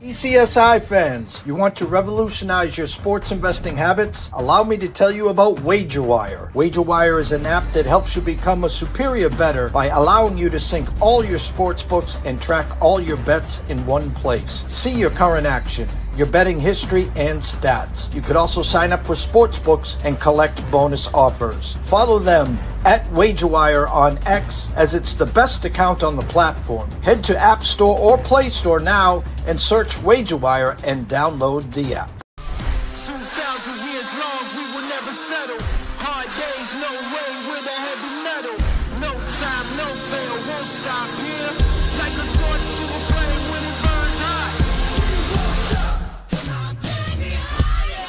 PCSI fans, you want to revolutionize your sports investing habits? Allow me to tell you about WagerWire. WagerWire is an app that helps you become a superior bettor by allowing you to sync all your sports books and track all your bets in one place. See your current action, your betting history, and stats. You could also sign up for sports books and collect bonus offers. Follow them at WagerWire on X, as it's the best account on the platform. Head to App Store or Play Store now and search WagerWire and download the app. 2,000 years long, we will never settle. Hard days, no way, with a heavy metal. No time, no fail, won't stop here. Like a torch to a flame when it burns hot. Won't stop, come on, take it higher.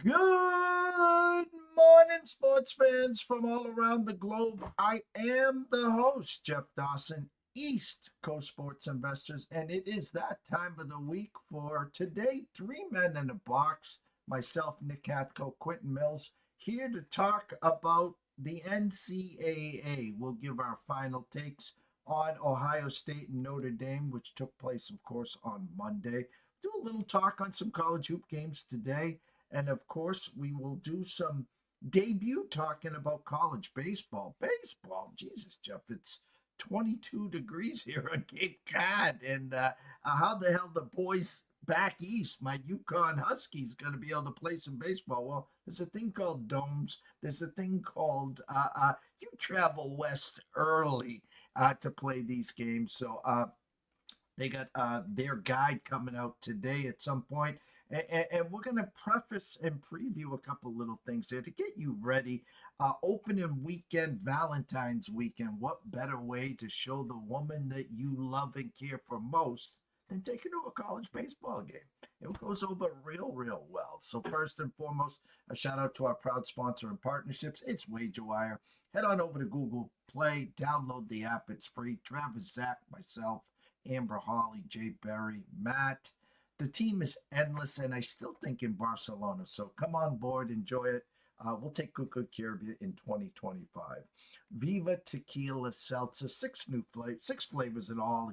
Good morning, sports fans from all around the globe. I am the host, Jeff Dawson, East Coast Sports Investors, and it is that time of the week for today, Three Men in a Box. Myself, Nick Hathco, Quentin Mills, here to talk about the NCAA. We'll give our final takes on Ohio State and Notre Dame, which took place, of course, on Monday. Do a little talk on some college hoop games today. And of course, we will do some debut talking about college baseball. Baseball, Jesus, Jeff, it's 22 degrees here on Cape Cod. And how the hell the boys back east, my UConn Huskies, going to be able to play some baseball? Well, there's a thing called domes. There's a thing called you travel west early to play these games. So they got their guide coming out today at some point. And we're going to preface and preview a couple little things there to get you ready. Opening weekend, Valentine's weekend. What better way to show the woman that you love and care for most than taking her to a college baseball game? It goes over real well. So first and foremost, a shout out to our proud sponsor and partnerships. It's WagerWire. Head on over to Google Play, download the app. It's free. Travis, Zach, myself, Amber, Holly, Jay Berry, Matt. The team is endless, and I still think in Barcelona. So come on board, enjoy it. We'll take good care of you in 2025. Viva Tequila Seltzer, six flavors in all,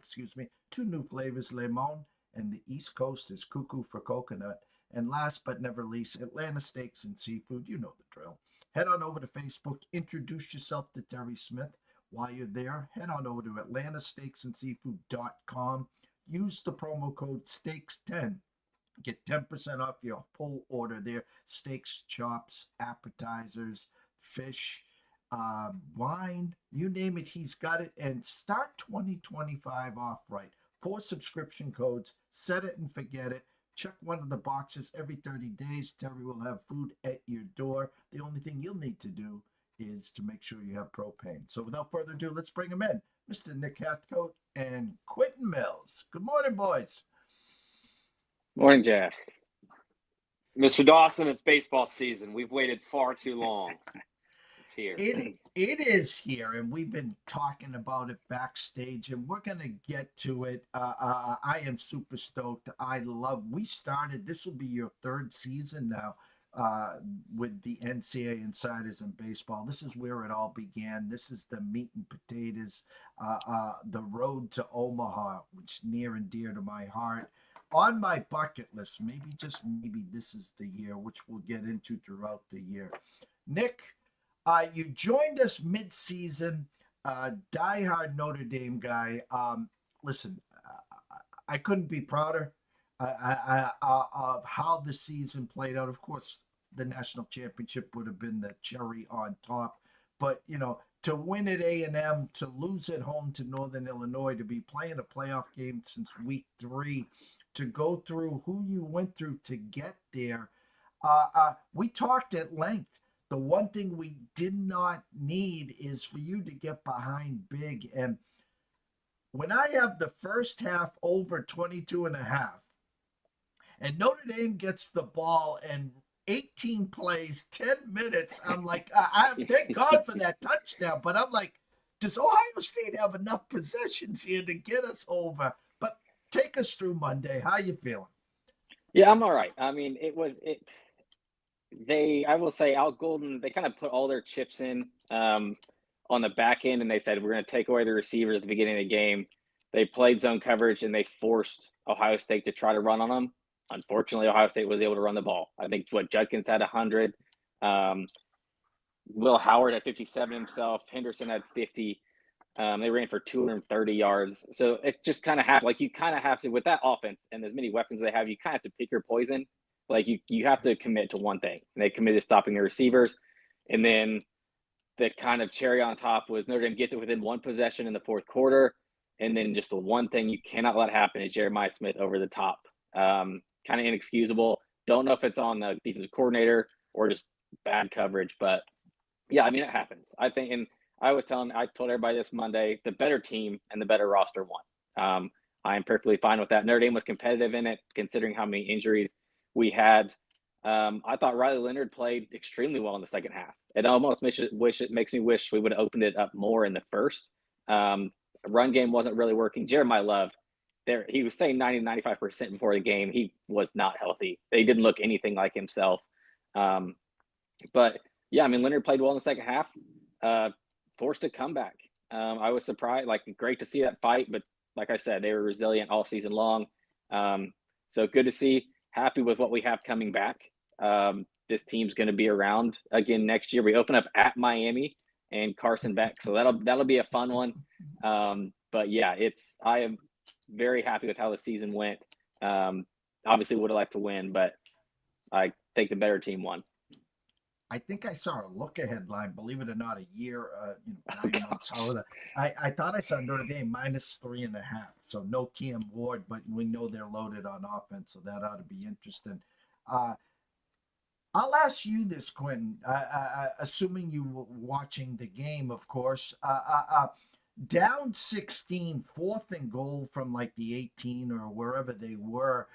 2 new flavors, lemon, and the East Coast is cuckoo for coconut. And last but never least, Atlanta Steaks and Seafood. You know the drill. Head on over to Facebook, introduce yourself to Terry Smith. While you're there, head on over to atlantasteaksandseafood.com. Use the promo code STEAKS10. Get 10% off your whole order there. Steaks, chops, appetizers, fish, wine, you name it, he's got it. And start 2025 off right. 4 subscription codes. Set it and forget it. Check one of the boxes every 30 days. Terry will have food at your door. The only thing you'll need to do is to make sure you have propane. So without further ado, let's bring him in. Mr. Nick Hathcote and Quentin Mills. Good morning, boys. Morning, Jeff. Mr. Dawson, it's baseball season. We've waited far too long. It's here. It is here, and we've been talking about it backstage, and we're going to get to it. I am super stoked. We started, this will be your 3rd season now. With the NCAA Insiders in baseball. This is where it all began. This is the meat and potatoes, the road to Omaha, which is near and dear to my heart. On my bucket list, maybe this is the year, which we'll get into throughout the year. Nick, you joined us mid-season, diehard Notre Dame guy. Listen, I couldn't be prouder of how the season played out. Of course, the national championship would have been the cherry on top. But, to win at A&M, to lose at home to Northern Illinois, to be playing a playoff game since week 3, to go through who you went through to get there. We talked at length. The one thing we did not need is for you to get behind big. And when I have the first half over 22 and a half, and Notre Dame gets the ball and 18 plays, 10 minutes, I'm like, I thank God for that touchdown. But I'm like, does Ohio State have enough possessions here to get us over? But take us through Monday. How you feeling? Yeah, I'm all right. I mean, I will say Al Golden, they kind of put all their chips in on the back end, and they said, we're going to take away the receivers at the beginning of the game. They played zone coverage, and they forced Ohio State to try to run on them. Unfortunately, Ohio State was able to run the ball. I think Judkins had 100. Will Howard had 57 himself. Henderson had 50. They ran for 230 yards. So it just kind of you kind of have to, with that offense and as many weapons they have, you kind of have to pick your poison. Like you have to commit to one thing. And they committed to stopping the receivers. And then the kind of cherry on top was Notre Dame gets it within one possession in the fourth quarter. And then just the one thing you cannot let happen is Jeremiah Smith over the top. Kind of inexcusable. Don't know if it's on the defensive coordinator or just bad coverage. But, yeah, I mean, it happens. I think – and I told everybody this Monday, the better team and the better roster won. I am perfectly fine with that. Notre Dame was competitive in it, considering how many injuries we had. I thought Riley Leonard played extremely well in the second half. It almost makes me wish we would have opened it up more in the first. Run game wasn't really working. Jeremiah Love, he was saying 90-95% before the game. He was not healthy. They didn't look anything like himself. But, yeah, I mean, Leonard played well in the second half. Forced a comeback. I was surprised. Great to see that fight, but like I said, they were resilient all season long. So good to see. Happy with what we have coming back. This team's going to be around again next year. We open up at Miami and Carson Beck, so that'll be a fun one. But yeah, I am very happy with how the season went. Obviously, would have liked to win, but I think the better team won. I think I saw a look-ahead line, believe it or not, a year, 9 months. I thought I saw Notre Dame -3.5. So no Cam Ward, but we know they're loaded on offense, so that ought to be interesting. I'll ask you this, Quentin, assuming you were watching the game, of course. Down 16, 4th and goal from the 18 or wherever they were.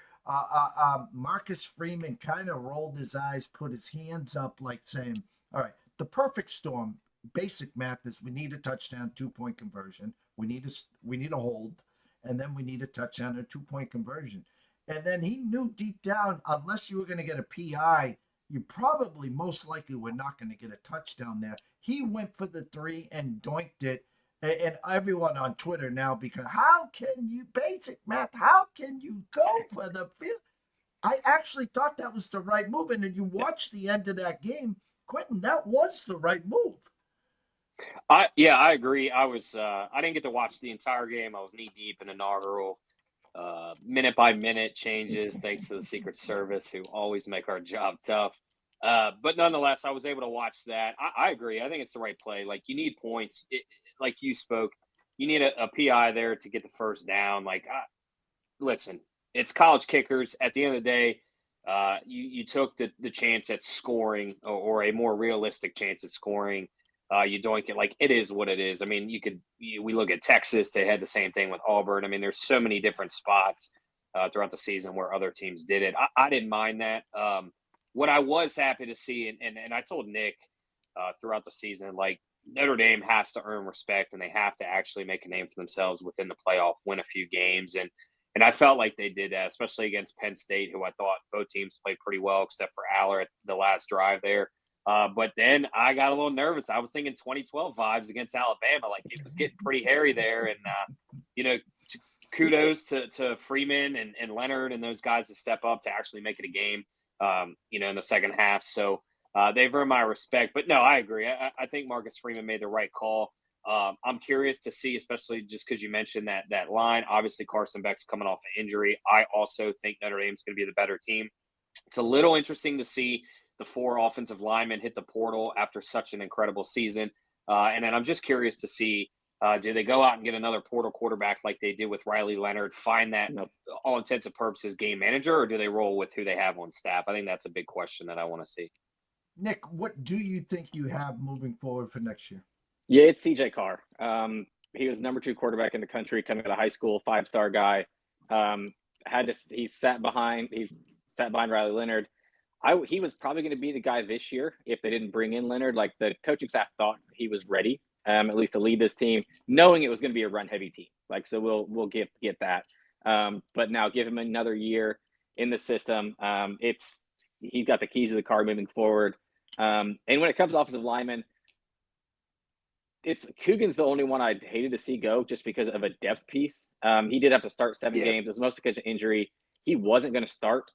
Marcus Freeman kind of rolled his eyes, put his hands up saying, all right, the perfect storm, basic math is we need a touchdown, 2-point conversion. We need a hold, and then we need a touchdown, a 2-point conversion. And then he knew deep down, unless you were going to get a PI, you probably most likely were not going to get a touchdown there. He went for the 3 and doinked it. And everyone on Twitter now, because how can you go for the field? I actually thought that was the right move. And then you watch the end of that game, Quentin, that was the right move. I agree. I didn't get to watch the entire game. I was knee deep in inaugural minute by minute changes, thanks to the Secret Service, who always make our job tough. But nonetheless, I was able to watch that. I agree. I think it's the right play. You need points. Like you spoke, you need a PI there to get the first down. Listen, it's college kickers. At the end of the day, you took the chance at scoring or a more realistic chance at scoring. You doink it. It is what it is. I mean, we look at Texas. They had the same thing with Auburn. I mean, there's so many different spots throughout the season where other teams did it. I didn't mind that. What I was happy to see, and I told Nick throughout the season, Notre Dame has to earn respect, and they have to actually make a name for themselves within the playoff, win a few games. And I felt like they did that, especially against Penn State, who I thought both teams played pretty well, except for Aller at the last drive there. But then I got a little nervous. I was thinking 2012 vibes against Alabama. It was getting pretty hairy there. And, kudos to Freeman and Leonard and those guys to step up to actually make it a game, in the second half. So, they've earned my respect. But no, I agree. I think Marcus Freeman made the right call. I'm curious to see, especially just because you mentioned that line. Obviously, Carson Beck's coming off an injury. I also think Notre Dame's going to be the better team. It's a little interesting to see the 4 offensive linemen hit the portal after such an incredible season. And then I'm just curious to see, do they go out and get another portal quarterback like they did with Riley Leonard, find that all intents and purposes game manager, or do they roll with who they have on staff? I think that's a big question that I want to see. Nick, what do you think you have moving forward for next year? Yeah, it's CJ Carr. He was number 2 quarterback in the country coming out of high school, 5-star guy. He sat behind Riley Leonard. He was probably going to be the guy this year if they didn't bring in Leonard. Like, the coaching staff thought he was ready, at least to lead this team, knowing it was going to be a run-heavy team. Like, so we'll get that. But now give him another year in the system. He's got the keys to the car moving forward. And when it comes to offensive linemen, Coogan's the only one I hated to see go just because of a depth piece. He did have to start 7 games. It was mostly because of injury. He wasn't going to start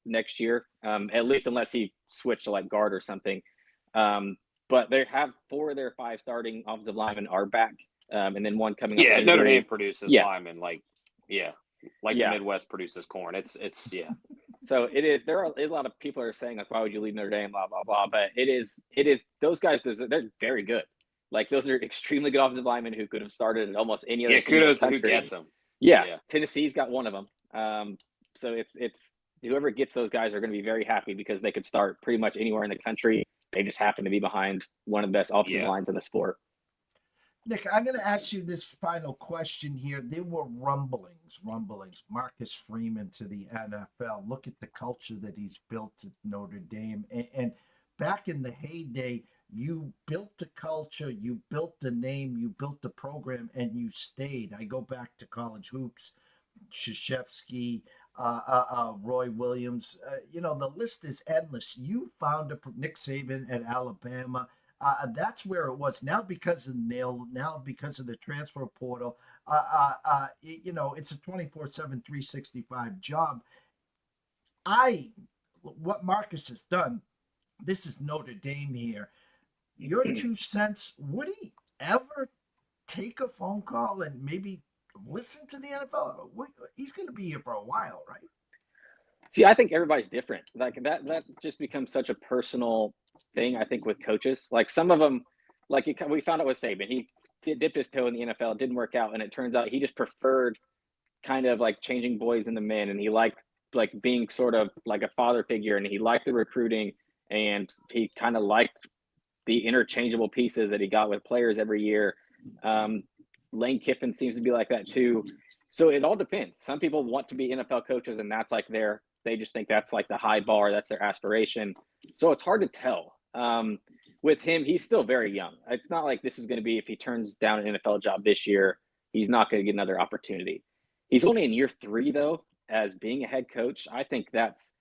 next year, at least unless he switched to like guard or something. But they have 4 of their 5 starting offensive linemen are back, and then 1 coming up. Yeah, Notre Dame produces linemen the Midwest produces corn. It's So it is. There are a lot of people are saying like, why would you leave Notre Dame? Blah blah blah. But it is. Those guys. They're very good. Like, those are extremely good offensive linemen who could have started at almost any other. Yeah, kudos to who gets them. Yeah, Tennessee's got one of them. So it's whoever gets those guys are going to be very happy because they could start pretty much anywhere in the country. They just happen to be behind one of the best offensive lines in the sport. Nick, I'm going to ask you this final question here. There were rumblings. Marcus Freeman to the NFL. Look at the culture that he's built at Notre Dame. And back in the heyday, you built the culture, you built the name, you built the program, and you stayed. I go back to college hoops, Krzyzewski, Roy Williams. The list is endless. You found Nick Saban at Alabama. That's where it was. Now because of NIL, now because of the transfer portal, it's a 24/7, 365 job. What Marcus has done, this is Notre Dame here. Your 2 cents, would he ever take a phone call and maybe listen to the NFL? He's going to be here for a while, right? See, I think everybody's different. Like, that just becomes such a personal thing, I think, with coaches. Like, some of them, like we found out with Saban, he dipped his toe in the NFL, it didn't work out, and it turns out he just preferred kind of like changing boys into men, and he liked like being sort of like a father figure, and he liked the recruiting, and he kind of liked the interchangeable pieces that he got with players every year. Lane Kiffin seems to be like that too. So it all depends. Some people want to be NFL coaches, and that's like they just think that's like the high bar. That's their aspiration. So it's hard to tell. With him, he's still very young. It's not like this is going to be, if he turns down an NFL job this year, he's not going to get another opportunity. He's only in year 3 though, as being a head coach. I think that's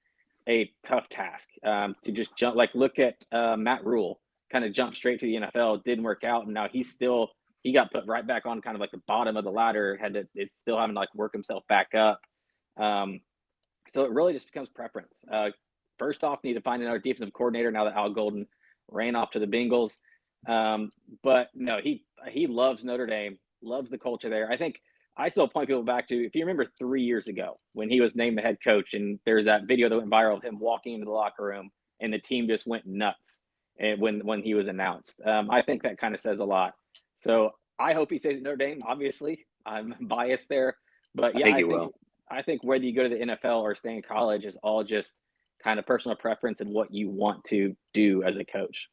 a tough task, to just jump, like look at Matt Rule. Kind of jumped straight to the NFL. It didn't work out, and now he got put right back on kind of like the bottom of the ladder. Is still having to like work himself back up. So it really just becomes preference. First off, need to find another defensive coordinator now that Al Golden ran off to the Bengals. But no, he loves Notre Dame, loves the culture there. I think I still point people back to, if you remember 3 years ago when he was named the head coach, and there's that video that went viral of him walking into the locker room and the team just went nuts. And when he was announced, I think that kind of says a lot. So I hope he stays at Notre Dame. Obviously, I'm biased there, but yeah, I think whether you go to the NFL or stay in college is all just kind of personal preference and what you want to do as a coach.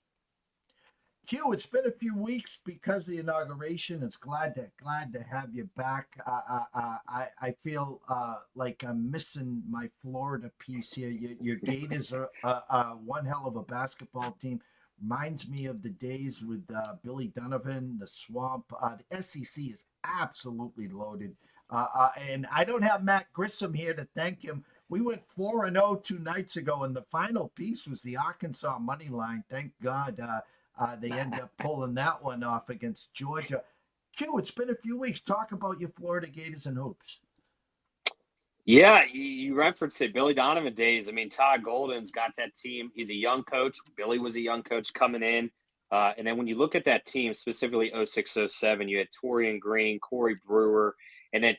Q, it's been a few weeks because of the inauguration. It's glad to have you back. I feel like I'm missing my Florida piece here. Your Gators are one hell of a basketball team. Reminds me of the days with Billy Donovan, the Swamp. The SEC is absolutely loaded. And I don't have Matt Grissom here to thank him. We went 4-0 2 nights ago, and the final piece was the Arkansas money line. Thank God they end up pulling that one off against Georgia. Q, it's been a few weeks. Talk about your Florida Gators and hoops. Yeah, you referenced it, Billy Donovan days. I mean, Todd Golden's got that team. He's a young coach. Billy was a young coach coming in. And then when you look at that team, specifically 06-07, you had Torian Green, Corey Brewer, and then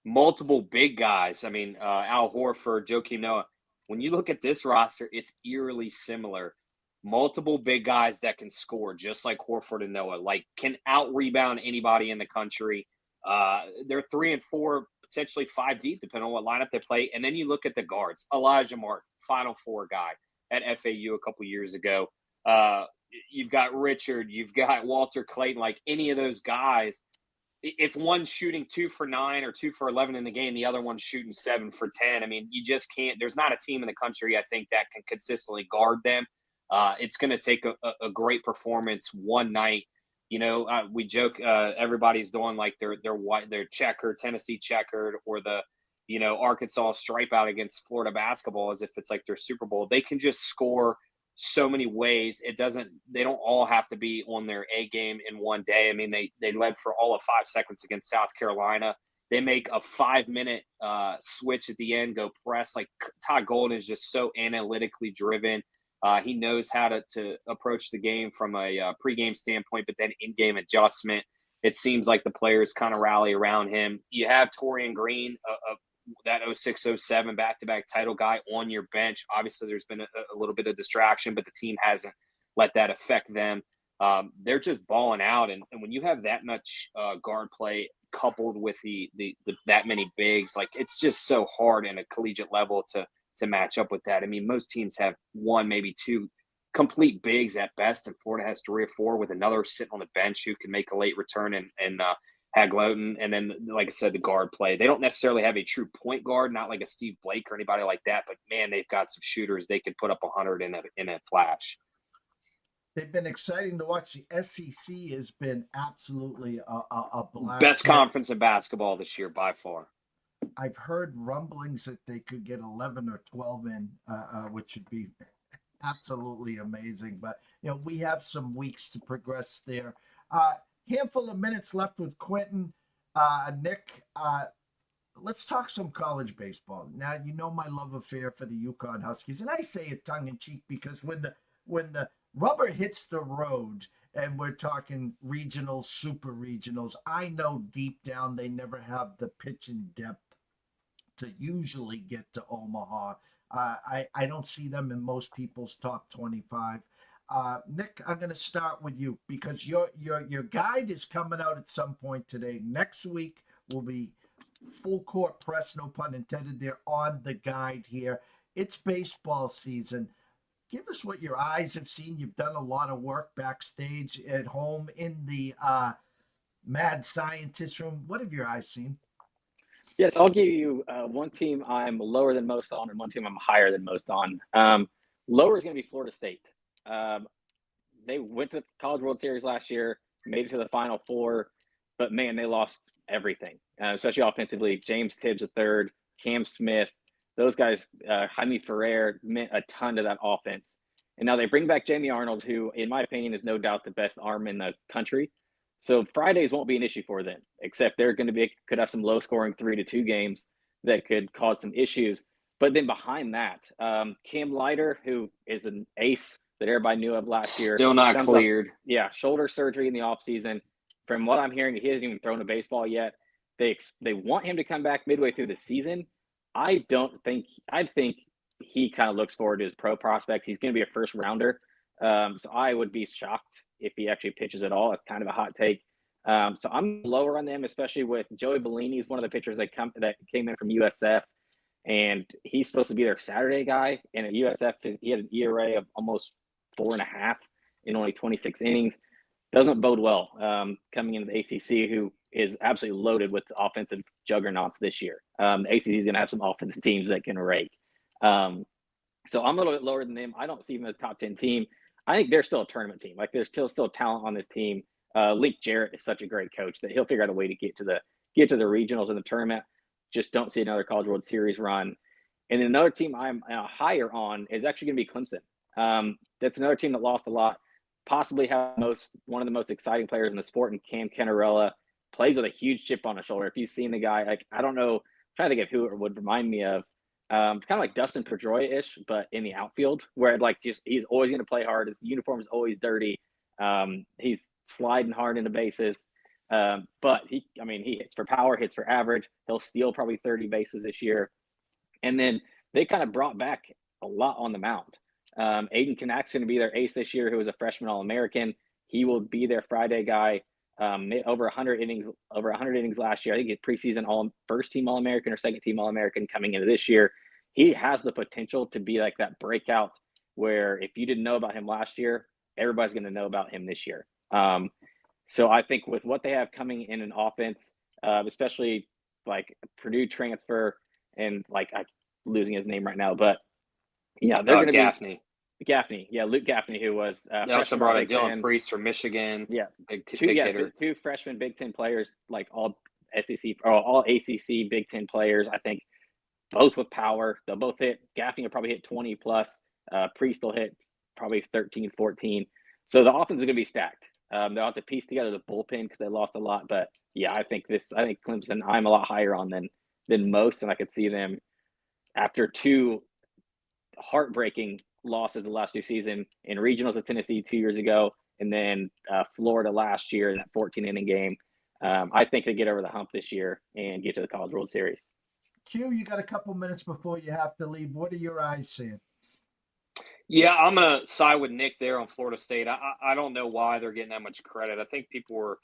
multiple big guys. I mean, Al Horford, Joakim Noah. When you look at this roster, it's eerily similar multiple big guys that can score, just like Horford and Noah, like can out-rebound anybody in the country. They're 3 and 4, potentially 5 deep, depending on what lineup they play. And then you look at the guards. Elijah Martin, Final Four guy at FAU a couple years ago. You've got Richard, you've got Walter Clayton, like any of those guys. If one's shooting 2 for 9 or 2 for 11 in the game, the other one's shooting 7 for 10. I mean, you just can't. There's not a team in the country, I think, that can consistently guard them. It's going to take a great performance one night. You know, we joke everybody's doing like their checkered, Tennessee checkered, or the, you know, Arkansas stripe out against Florida basketball as if it's like their Super Bowl. They can just score so many ways. They don't all have to be on their A game in one day. I mean, they led for all of 5 seconds against South Carolina. They make a 5-minute switch at the end, go press. Like Todd Golden is just so analytically driven. He knows how to approach the game from a pregame standpoint, but then in-game adjustment. It seems like the players kind of rally around him. You have Torian Green, that 06-07 back-to-back title guy, on your bench. Obviously, there's been a little bit of distraction, but the team hasn't let that affect them. They're just balling out, and when you have that much guard play coupled with the that many bigs, like it's just so hard in a collegiate level to match up with that. I mean, most teams have 1, maybe 2 complete bigs at best, and Florida has 3 or 4 with another sitting on the bench who can make a late return and Hagloten. And then, like I said, the guard play. They don't necessarily have a true point guard, not like a Steve Blake or anybody like that, but man, they've got some shooters. They could put up 100 in a flash. They've been exciting to watch. The SEC has been absolutely a blast. Best conference in basketball this year by far. I've heard rumblings that they could get 11 or 12 in, which would be absolutely amazing. But, you know, we have some weeks to progress there. Handful of minutes left with Quentin. Nick, let's talk some college baseball. Now, you know my love affair for the UConn Huskies, and I say it tongue-in-cheek because when the rubber hits the road and we're talking regionals, super regionals, I know deep down they never have the pitching depth to usually get to Omaha. I don't see them in most people's top 25. Nick, I'm going to start with you because your guide is coming out at some point today. Next week will be full court press, no pun intended there, on the guide here. It's baseball season. Give us what your eyes have seen. You've done a lot of work backstage at home in the mad scientist room. What have your eyes seen? Yes, I'll give you one team I'm lower than most on and one team I'm higher than most on. Lower is going to be Florida State. They went to the College World Series last year, made it to the Final Four, but man, they lost everything, especially offensively. James Tibbs III, Cam Smith, those guys, Jaime Ferrer, meant a ton to that offense. And now they bring back Jamie Arnold, who, in my opinion, is no doubt the best arm in the country. So Fridays won't be an issue for them, except they're going to could have some low-scoring 3-2 games that could cause some issues. But then behind that, Cam Leiter, who is an ace that everybody knew of last year. Still not cleared. Shoulder surgery in the offseason. From what I'm hearing, he hasn't even thrown a baseball yet. They want him to come back midway through the season. I think he kind of looks forward to his pro prospects. He's going to be a first rounder. So I would be shocked if he actually pitches at all. It's kind of a hot take. So I'm lower on them, especially with Joey Bellini is one of the pitchers that came in from USF, and he's supposed to be their Saturday guy. And at USF, he had an ERA of almost 4.5 in only 26 innings. Doesn't bode well coming into the ACC, who is absolutely loaded with offensive juggernauts this year. The ACC is going to have some offensive teams that can rake. So I'm a little bit lower than them. I don't see them as a top 10 team. I think they're still a tournament team. Like there's still talent on this team. Link Jarrett is such a great coach that he'll figure out a way to get to the regionals in the tournament. Just don't see another College World Series run. And then another team I'm higher on is actually going to be Clemson. That's another team that lost a lot. Possibly have one of the most exciting players in the sport in Cam Cannarella. Plays with a huge chip on his shoulder. If you've seen the guy, like I don't know, I'm trying to think of who it would remind me of. Kind of like Dustin Pedroia-ish, but in the outfield, where he's always going to play hard. His uniform is always dirty. He's sliding hard into bases. But he hits for power, hits for average. He'll steal probably 30 bases this year. And then they kind of brought back a lot on the mound. Aiden Kanak's going to be their ace this year, who was a freshman All-American. He will be their Friday guy. Over 100 innings last year. I think he's preseason first team All-American or second team All-American coming into this year. He has the potential to be like that breakout where if you didn't know about him last year, everybody's going to know about him this year. So I think with what they have coming in an offense, especially like Purdue transfer and like I'm losing his name right now, but yeah, they're going to Gaffney. Gaffney. Yeah, Luke Gaffney, who was they also brought in Dylan Priest from Michigan. Yeah, big hitter. Two freshman Big Ten players, like all SEC or all ACC Big Ten players. I think both with power. They'll both hit. Gaffney will probably hit 20 plus. Priest will hit probably 13, 14. So the offense is going to be stacked. They'll have to piece together the bullpen because they lost a lot. But yeah, I think Clemson, I'm a lot higher on than most, and I could see them after two heartbreaking losses the last two seasons in regionals of Tennessee 2 years ago, and then Florida last year in that 14-inning game. I think they get over the hump this year and get to the College World Series. Q, you got a couple minutes before you have to leave. What are your eyes seeing? Yeah, I'm going to side with Nick there on Florida State. I don't know why they're getting that much credit. I think people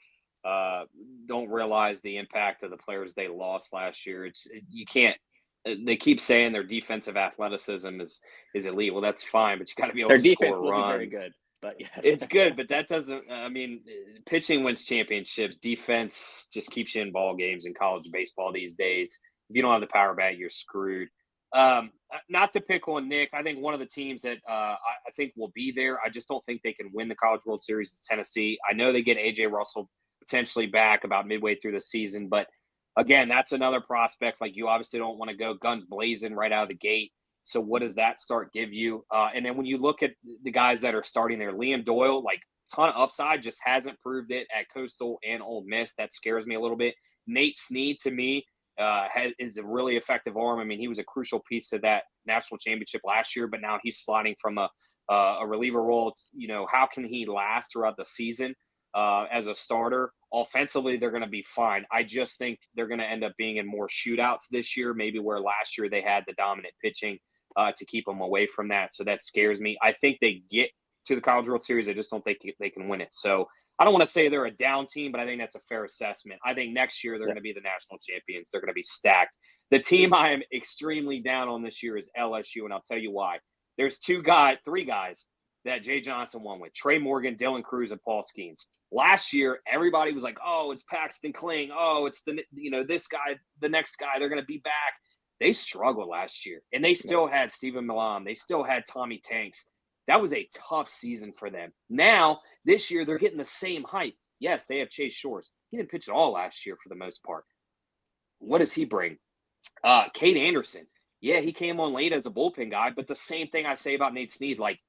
don't realize the impact of the players they lost last year. You can't. They keep saying their defensive athleticism is elite. Well, that's fine, but you got to be able to score runs. Their defense will be very good, but yes. It's good, but that doesn't. I mean, pitching wins championships. Defense just keeps you in ball games in college baseball these days. If you don't have the power bat, you're screwed. Not to pick on Nick, I think one of the teams that I think will be there. I just don't think they can win the College World Series is Tennessee. I know they get A.J. Russell potentially back about midway through the season, but again, that's another prospect. Like, you obviously don't want to go guns blazing right out of the gate. So what does that start give you? And then when you look at the guys that are starting there, Liam Doyle, like, ton of upside, just hasn't proved it at Coastal and Ole Miss. That scares me a little bit. Nate Snead, to me, is a really effective arm. I mean, he was a crucial piece to that national championship last year, but now he's sliding from a reliever role. You know, how can he last throughout the season as a starter? Offensively, they're going to be fine. I just think they're going to end up being in more shootouts this year, maybe where last year they had the dominant pitching to keep them away from that. So that scares me. I think they get to the College World Series. I just don't think they can win it. So I don't want to say they're a down team, but I think that's a fair assessment. I think next year they're going to be the national champions. They're going to be stacked. The team I am extremely down on this year is LSU, and I'll tell you why. There's three guys that Jay Johnson won with: Trey Morgan, Dylan Cruz, and Paul Skeens. Last year, everybody was like, "Oh, it's Paxton Kling. Oh, it's this guy, the next guy. They're going to be back." They struggled last year, and they still had Stephen Milam. They still had Tommy Tanks. That was a tough season for them. Now, this year, they're getting the same hype. Yes, they have Chase Shores. He didn't pitch at all last year for the most part. What does he bring? Cade Anderson. Yeah, he came on late as a bullpen guy, but the same thing I say about Nate Snead, like,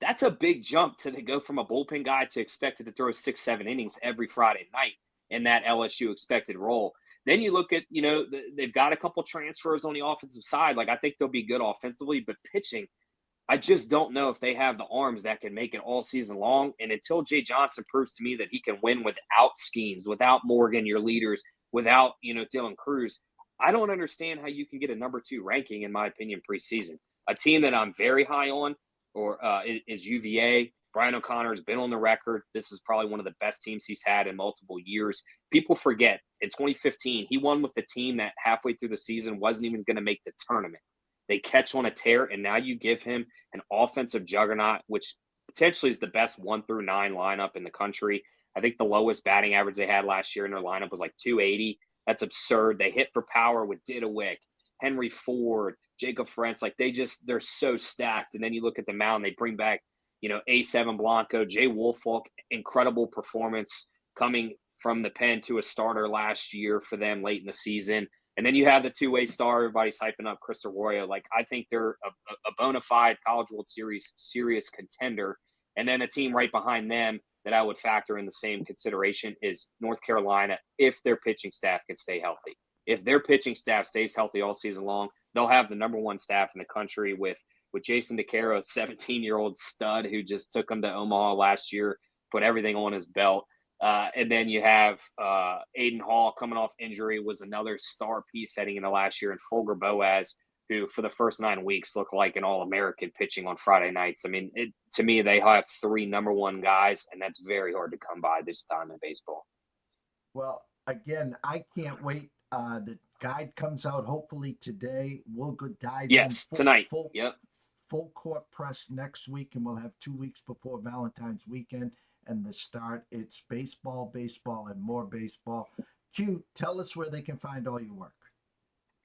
that's a big jump to go from a bullpen guy to expected to throw 6-7 innings every Friday night in that LSU expected role. Then you look at, they've got a couple transfers on the offensive side. Like, I think they'll be good offensively, but pitching, I just don't know if they have the arms that can make it all season long. And until Jay Johnson proves to me that he can win without Skeens, without Morgan, your leaders, without, Dylan Cruz, I don't understand how you can get a number 2 ranking, in my opinion, preseason. A team that I'm very high on is UVA. Brian O'Connor has been on the record. This is probably one of the best teams he's had in multiple years. People forget, in 2015, he won with the team that halfway through the season wasn't even going to make the tournament. They catch on a tear, and now you give him an offensive juggernaut, which potentially is the best 1 through 9 lineup in the country. I think the lowest batting average they had last year in their lineup was like 280. That's absurd. They hit for power with Didawick, Henry Ford, Jacob Frentz. Like, they're so stacked. And then you look at the mound, they bring back, A7 Blanco, Jay Woolfolk, incredible performance coming from the pen to a starter last year for them late in the season. And then you have the two-way star, everybody's hyping up Chris Arroyo. Like, I think they're a bona fide College World Series serious contender. And then a team right behind them that I would factor in the same consideration is North Carolina, if their pitching staff can stay healthy. If their pitching staff stays healthy all season long, they'll have the number 1 staff in the country with Jason DeCaro, a 17-year-old stud who just took them to Omaha last year, put everything on his belt. And then you have Aiden Hall coming off injury, was another star piece heading into last year, and Folger Boaz, who for the first 9 weeks looked like an All-American pitching on Friday nights. I mean, to me, they have 3 number one guys, and that's very hard to come by this time in baseball. Well, again, I can't wait. The guide comes out hopefully today. We'll go dive in tonight. Full court press next week, and we'll have 2 weeks before Valentine's weekend and the start. It's baseball, and more baseball. Q, tell us where they can find all your work.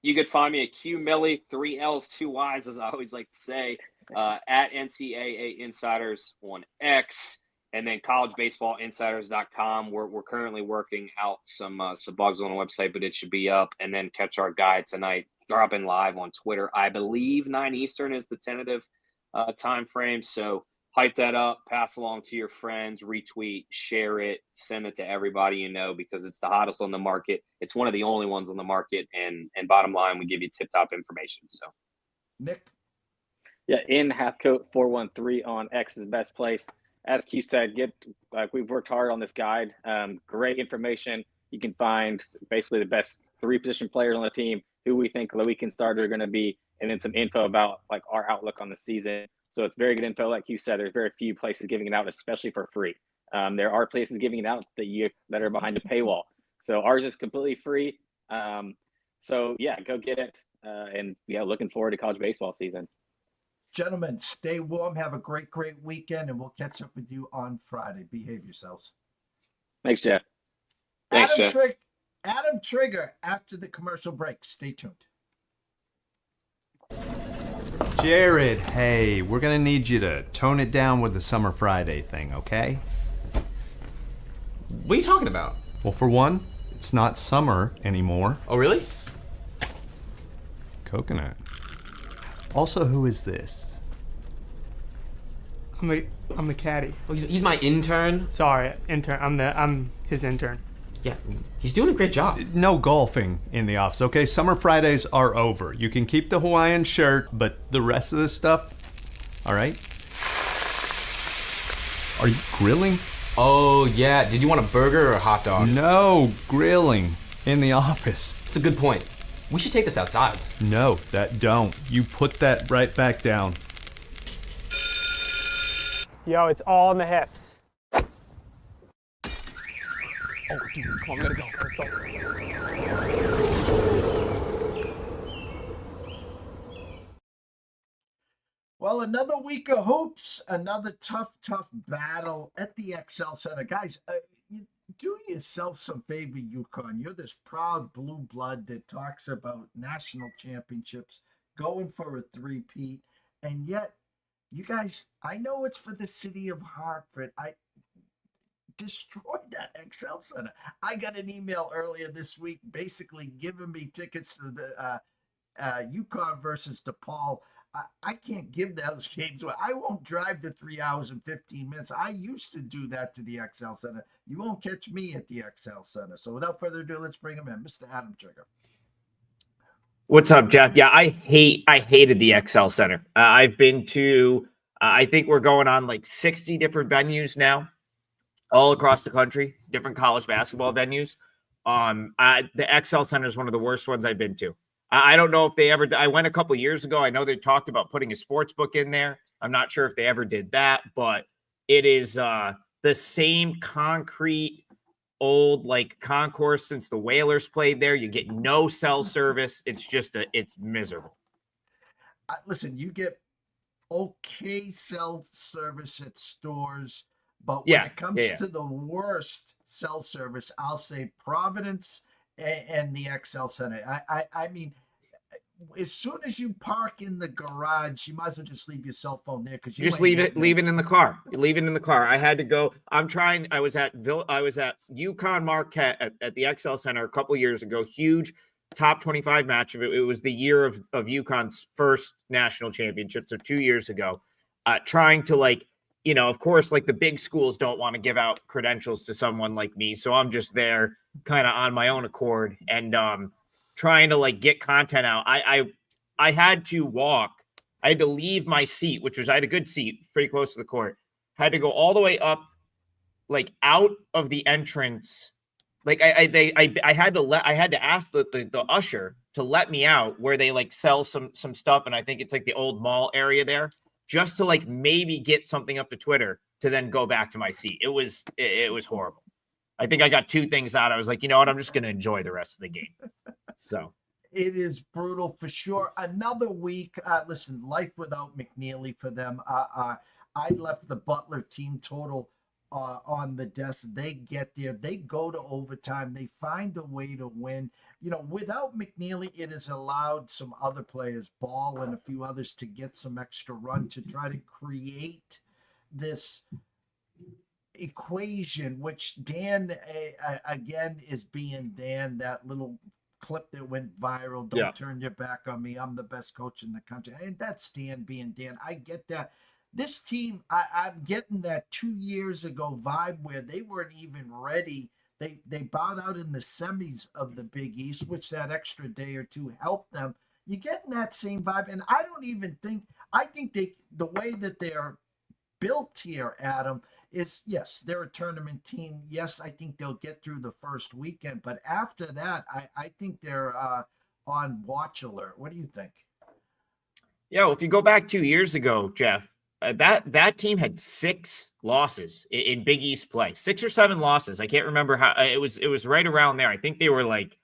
You could find me at Q Millie, 3 L's, 2 Y's, as I always like to say, at NCAA Insiders on X, and then collegebaseballinsiders.com. We're currently working out some bugs on the website, but it should be up. And then catch our guide tonight, dropping live on Twitter. I believe 9 Eastern is the tentative time frame. So hype that up, pass along to your friends, retweet, share it, send it to everybody you know, because it's the hottest on the market. It's one of the only ones on the market, and bottom line, we give you tip-top information. So, Nick? Yeah, in Halfcoat 413 on X's best place. As Q said, we've worked hard on this guide. Great information. You can find basically the best 3 position players on the team, who we think the weekend starters are going to be, and then some info about like our outlook on the season. So it's very good info. Like you said, there's very few places giving it out, especially for free. There are places giving it out that are behind a paywall. So ours is completely free. So yeah, go get it. And yeah, looking forward to college baseball season. Gentlemen, stay warm. Have a great weekend, and we'll catch up with you on Friday. Behave yourselves. Thanks, Jeff. Adam Trigger after the commercial break. Stay tuned. Jared, hey, we're going to need you to tone it down with the Summer Friday thing, okay? What are you talking about? Well, for one, it's not summer anymore. Oh, really? Coconut. Also, who is this? I'm the caddy. Oh, he's my intern? Sorry, intern. I'm his intern. Yeah, he's doing a great job. No golfing in the office, okay? Summer Fridays are over. You can keep the Hawaiian shirt, but the rest of this stuff, all right? Are you grilling? Oh, yeah. Did you want a burger or a hot dog? No, grilling in the office. That's a good point. We should take this outside. No, that don't. You put that right back down. Yo, it's all in the hips. Oh, dude, come on, we gotta go. Let's go. Well, another week of hoops, another tough battle at the XL Center. Guys, you do yourself some favor, UConn. You're this proud blue blood that talks about national championships, going for a three-peat, and yet, you guys, I know it's for the city of Hartford. I destroyed that XL Center. I got an email earlier this week basically giving me tickets to the UConn versus DePaul. I can't give those games away. I won't drive the 3 hours and 15 minutes. I used to do that to the XL Center. You won't catch me at the XL Center. So without further ado, let's bring him in. Mr. Adam Trigger. What's up, Jeff? Yeah, I hated the XL Center. I've been to, I think we're going on like 60 different venues now, all across the country, different college basketball venues. The XL Center is one of the worst ones I've been to. I don't know if they ever, I went a couple years ago. I know they talked about putting a sports book in there. I'm not sure if they ever did that, but it is the same concrete old like concourse since the Whalers played there. You get no cell service. It's just it's miserable. Listen, you get okay cell service at stores, but when it comes to the worst cell service, I'll say Providence and the XL Center. I mean, as soon as you park in the garage, you might as well just leave your cell phone there because you just leave it in the car. You leave it in the car. I had to go. I was at UConn Marquette at the XL Center a couple years ago. Huge top 25 match of it. It was the year of UConn's first national championship, so 2 years ago. Trying to of course, like the big schools don't want to give out credentials to someone like me, so I'm just there kind of on my own accord and trying to get content out. I had to walk. I had to leave my seat, I had a good seat pretty close to the court. Had to go all the way up, out of the entrance, Like I had to ask the usher to let me out where they like sell some stuff, and I think it's like the old mall area there, just to like maybe get something up to Twitter to then go back to my seat. It was horrible. I think I got 2 things out. I was like, you know what, I'm just going to enjoy the rest of the game. So it is brutal for sure. Another week. Listen, life without McNeely for them. I left the Butler team total on the desk. They get there. They go to overtime. They find a way to win. You know, without McNeely, it has allowed some other players, Ball and a few others, to get some extra run to try to create this equation, which Dan, again, is being Dan, that little clip that went viral. Don't turn your back on me. I'm the best coach in the country. And that's Dan being Dan. I get that. This team, I'm getting that 2 years ago vibe where they weren't even ready. They bowed out in the semis of the Big East, which that extra day or two helped them. You're getting that same vibe. And I don't even think, I think the way that they're built here, Adam, is yes, they're a tournament team. Yes, I think they'll get through the first weekend. But after that, I think they're on watch alert. What do you think? Yeah, well, if you go back 2 years ago, Jeff, that team had 6 losses in Big East play, 6 or 7 losses. I can't remember how it was right around there. I think they were like,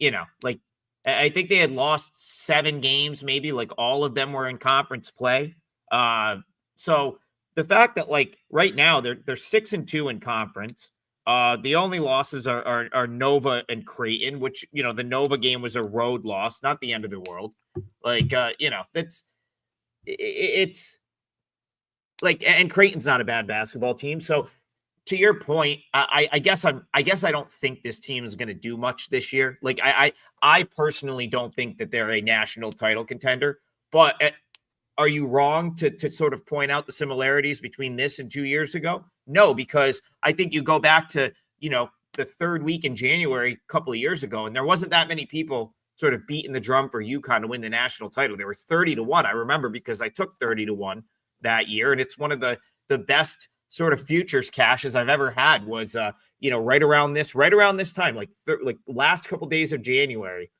I think they had lost 7 games, maybe like all of them were in conference play. So the fact that like right now they're 6-2 in conference. The only losses are Nova and Creighton, which, the Nova game was a road loss, not the end of the world. Like, it's like, and Creighton's not a bad basketball team. So to your point, I guess I don't think this team is going to do much this year. Like I personally don't think that they're a national title contender, but are you wrong to sort of point out the similarities between this and 2 years ago? No, because I think you go back to, the 3rd week in January a couple of years ago, and there wasn't that many people sort of beating the drum for UConn to win the national title. They were 30-1. I remember because I took 30-1 that year, and it's one of the best sort of futures cashes I've ever had was, right around this time, like last couple days of January,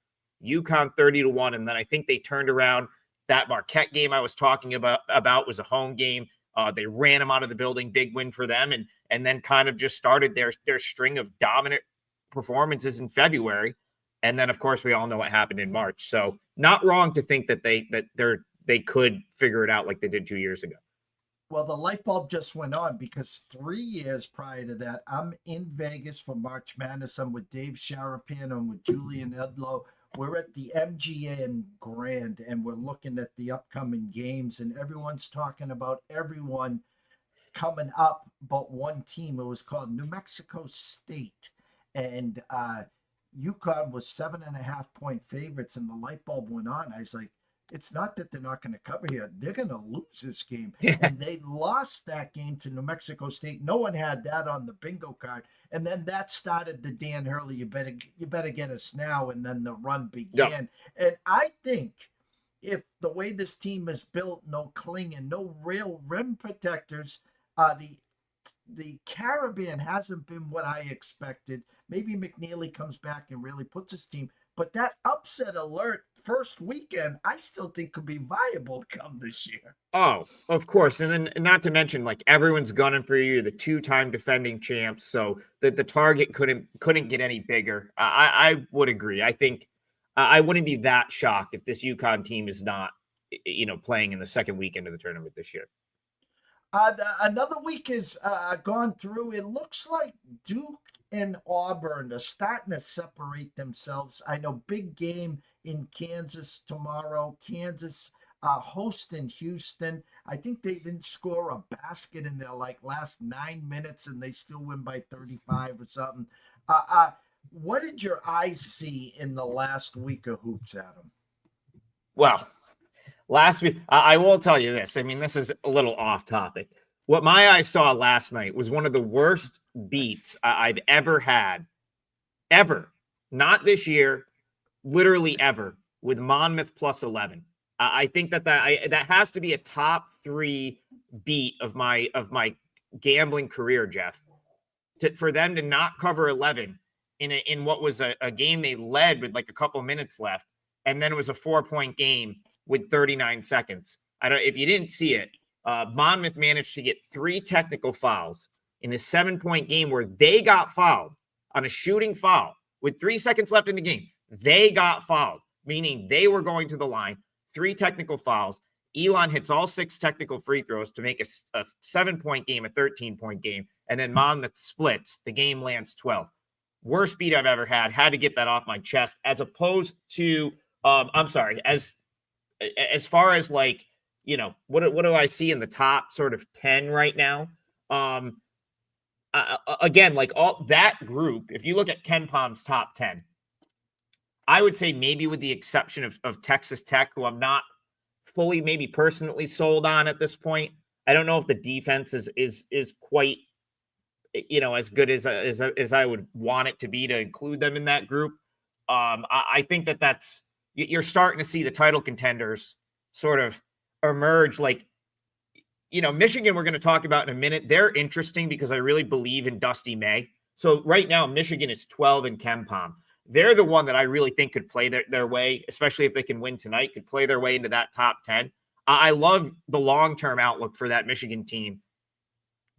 UConn 30-1. And then I think they turned around. That Marquette game I was talking about was a home game. They ran them out of the building, big win for them, and then kind of just started their string of dominant performances in February. And then, of course, we all know what happened in March. So not wrong to think that they could figure it out like they did 2 years ago. Well, the light bulb just went on because 3 years prior to that, I'm in Vegas for March Madness. I'm with Dave Sharapan. I'm with Julian Edlow. We're at the MGM Grand, and we're looking at the upcoming games, and everyone's talking about everyone coming up but one team. It was called New Mexico State, and UConn was 7.5-point favorites, and the light bulb went on. I was like, it's not that they're not going to cover here. They're going to lose this game. And they lost that game to New Mexico State. No one had that on the bingo card. And then that started the Dan Hurley, you better get us now. And then the run began. Yeah. And I think if the way this team is built, no cling and no real rim protectors, the Caribbean hasn't been what I expected. Maybe McNeely comes back and really puts his team. But that upset alert first weekend, I still think could be viable come this year. Oh, of course. And then not to mention, like, everyone's gunning for you, the 2-time defending champs. So the target couldn't get any bigger. I would agree. I think I wouldn't be that shocked if this UConn team is not, playing in the second weekend of the tournament this year. Another week is gone through. It looks like Duke and Auburn are starting to separate themselves. I know big game in Kansas tomorrow. Kansas hosting Houston. I think they didn't score a basket in their last 9 minutes, and they still win by 35 or something. What did your eyes see in the last week of hoops, Adam? Well, last week, I will tell you this. I mean, this is a little off topic. What my eyes saw last night was one of the worst beats I've ever had, ever. Not this year, literally ever, with Monmouth plus 11. I think that has to be a top 3 beat of my gambling career, Jeff. For them to not cover 11 in what was a game they led with like a couple minutes left, and then it was a 4-point game with 39 seconds. I don't if you didn't see it. Monmouth managed to get 3 technical fouls in a 7-point game where they got fouled on a shooting foul with 3 seconds left in the game. They got fouled, meaning they were going to the line. 3 technical fouls. Elon hits all 6 technical free throws to make a 7-point game, a 13-point game, and then Monmouth splits. The game lands 12. Worst beat I've ever had. Had to get that off my chest. As opposed to, as far as like, what do I see in the top sort of 10 right now? Again, like all that group, if you look at Ken Palm's top 10, I would say maybe with the exception of Texas Tech, who I'm not fully maybe personally sold on at this point. I don't know if the defense is quite, as good as I would want it to be to include them in that group. I think that's, you're starting to see the title contenders sort of emerge. Like, Michigan, we're going to talk about in a minute. They're interesting because I really believe in Dusty May. So right now, Michigan is 12 in Ken Palm. They're the one that I really think could play their way, especially if they can win tonight, could play their way into that top 10. I love the long-term outlook for that Michigan team,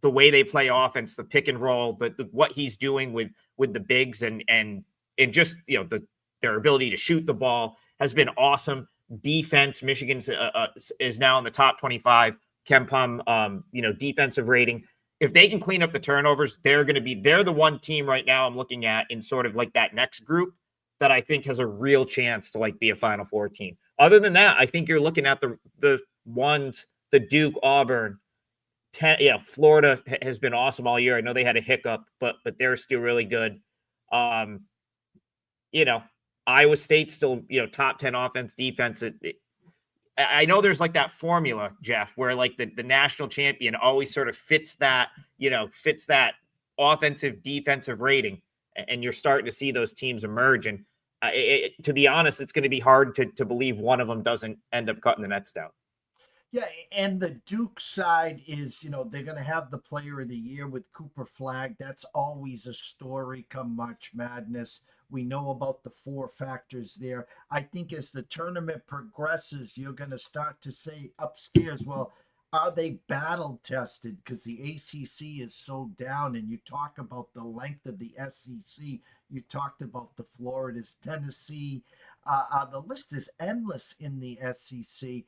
the way they play offense, the pick and roll, but what he's doing with the bigs and just, their ability to shoot the ball has been awesome. Defense, Michigan is now in the top 25 Ken Palm, defensive rating. If they can clean up the turnovers, they're the one team right now I'm looking at in sort of like that next group that I think has a real chance to like be a Final Four team. Other than that, I think you're looking at the ones, the Duke, Auburn, Florida has been awesome all year. I know they had a hiccup, but they're still really good. Iowa State still, top 10 offense, defense. I know there's like that formula, Jeff, where like the national champion always sort of fits that offensive defensive rating, and you're starting to see those teams emerge. And to be honest, it's going to be hard to believe one of them doesn't end up cutting the nets down. Yeah, and the Duke side is, they're going to have the player of the year with Cooper Flagg. That's always a story come March Madness. We know about the 4 factors there. I think as the tournament progresses, you're going to start to say upstairs, well, are they battle tested? Because the ACC is so down, and you talk about the length of the SEC. You talked about the Floridas, Tennessee. The list is endless in the SEC.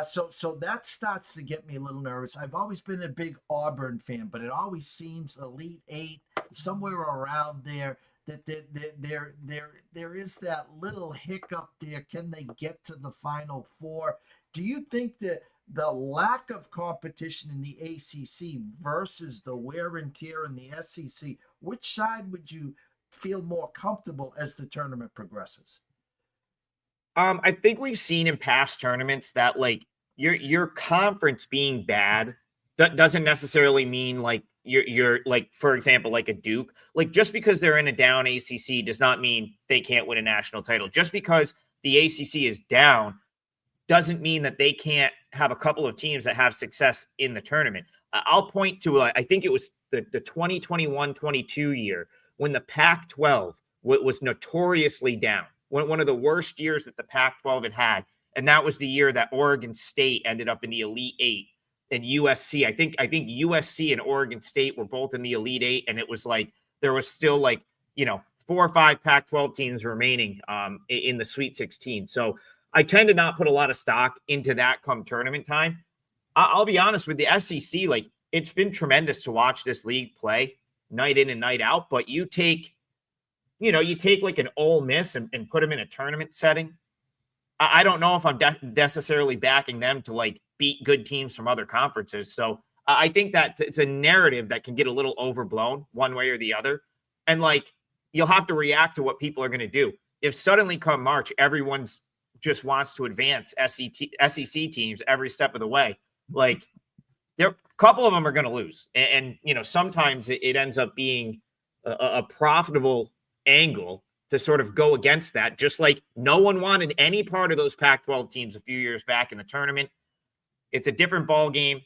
So that starts to get me a little nervous. I've always been a big Auburn fan, but it always seems Elite 8, somewhere around there, that there is that little hiccup there. Can they get to the Final Four? Do you think that the lack of competition in the ACC versus the wear and tear in the SEC, which side would you feel more comfortable as the tournament progresses? I think we've seen in past tournaments that like your conference being bad doesn't necessarily mean like you're like, for example, like a Duke, like just because they're in a down ACC does not mean they can't win a national title. Just because the ACC is down doesn't mean that they can't have a couple of teams that have success in the tournament. I'll point to, I think it was the 2021-22 year when the Pac-12 was notoriously down. One of the worst years that the Pac-12 had. And that was the year that Oregon State ended up in the Elite 8 and USC. I think USC and Oregon State were both in the Elite 8. And it was like, there was still like, 4 or 5 Pac-12 teams remaining in the Sweet 16. So I tend to not put a lot of stock into that come tournament time. I'll be honest with the SEC, like it's been tremendous to watch this league play night in and night out, but you take like an Ole Miss and put them in a tournament setting. I don't know if I'm necessarily backing them to like beat good teams from other conferences. So I think that it's a narrative that can get a little overblown one way or the other. And like, you'll have to react to what people are going to do. If suddenly come March, everyone's just wants to advance SEC teams every step of the way, like a couple of them are going to lose. And sometimes it ends up being a profitable angle to sort of go against that, just like no one wanted any part of those Pac-12 teams a few years back in the tournament. It's a different ball game.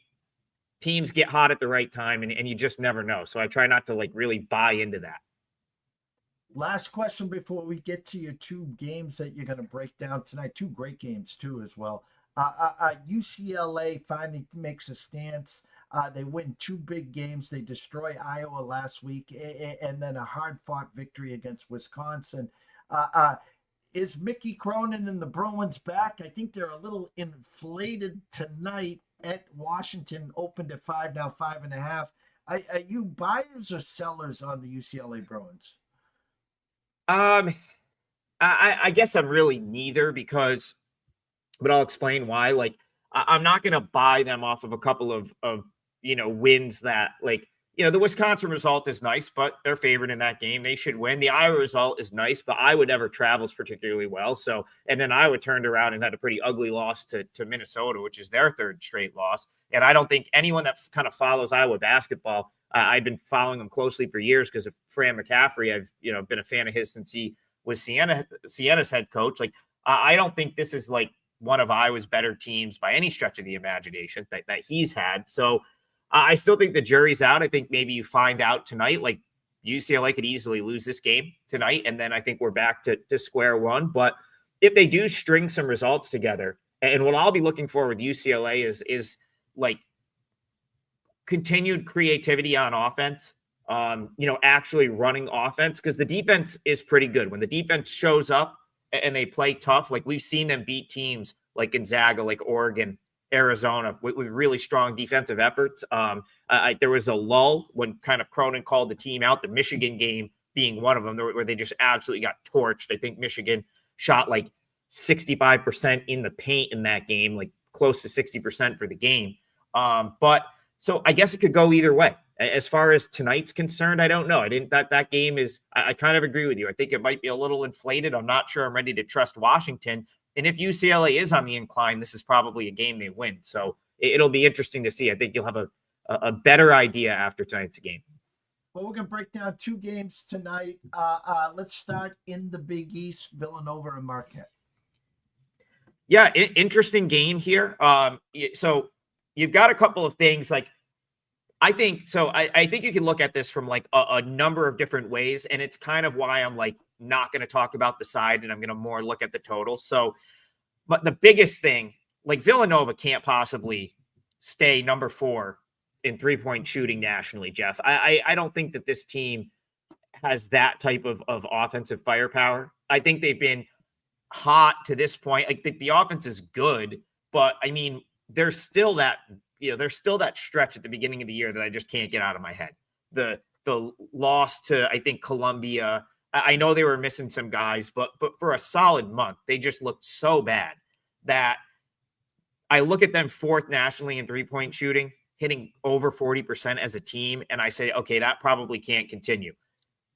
Teams get hot at the right time, and you just never know. So I try not to like really buy into that. Last question before we get to your two games that you're going to break down tonight. Two great games too, as well. UCLA finally makes a stance. They win two big games. They destroy Iowa last week, and then a hard-fought victory against Wisconsin. Is Mickey Cronin and the Bruins back? I think they're a little inflated tonight at Washington, opened at 5, now 5.5. Are you buyers or sellers on the UCLA Bruins? I guess I'm really neither because, but I'll explain why. Like, I'm not going to buy them off of a couple of wins that, like, the Wisconsin result is nice, but they're favored in that game. They should win. The Iowa result is nice, but Iowa never travels particularly well. So, and then Iowa turned around and had a pretty ugly loss to Minnesota, which is their third straight loss. And I don't think anyone that kind of follows Iowa basketball, I've been following them closely for years because of Fran McCaffrey. I've been a fan of his since he was Siena's head coach. Like, I don't think this is like one of Iowa's better teams by any stretch of the imagination that he's had. So I still think the jury's out. I think maybe you find out tonight, like UCLA could easily lose this game tonight. And then I think we're back to square one. But if they do string some results together, and what I'll be looking for with UCLA is like continued creativity on offense, actually running offense, because the defense is pretty good. When the defense shows up and they play tough, like we've seen them beat teams like Gonzaga, like Oregon, Arizona with really strong defensive efforts. There was a lull when kind of Cronin called the team out, the Michigan game being one of them, where they just absolutely got torched. I think Michigan shot like 65% in the paint in that game, like close to 60% for the game. But so I guess it could go either way. As far as tonight's concerned, I don't know. I didn't that game is, I kind of agree with you. I think it might be a little inflated. I'm not sure I'm ready to trust Washington. And if UCLA is on the incline, this is probably a game they win. So it'll be interesting to see. I think you'll have a better idea after tonight's game. Well, we're going to break down two games tonight. Let's start in the Big East, Villanova and Marquette. Yeah, interesting game here. So you've got a couple of things. Like, I think you can look at this from like a number of different ways. And it's kind of why I'm like, not going to talk about the side and I'm going to more look at the total. So, but the biggest thing, like Villanova can't possibly stay number 4 in 3-point shooting nationally, Jeff. I don't think that this team has that type of offensive firepower. I think they've been hot to this point. I think the offense is good, but I mean, there's still that stretch at the beginning of the year that I just can't get out of my head. The loss to, I think, Columbia. I know they were missing some guys, but for a solid month, they just looked so bad that I look at them 4th nationally in 3-point shooting, hitting over 40% as a team. And I say, okay, that probably can't continue.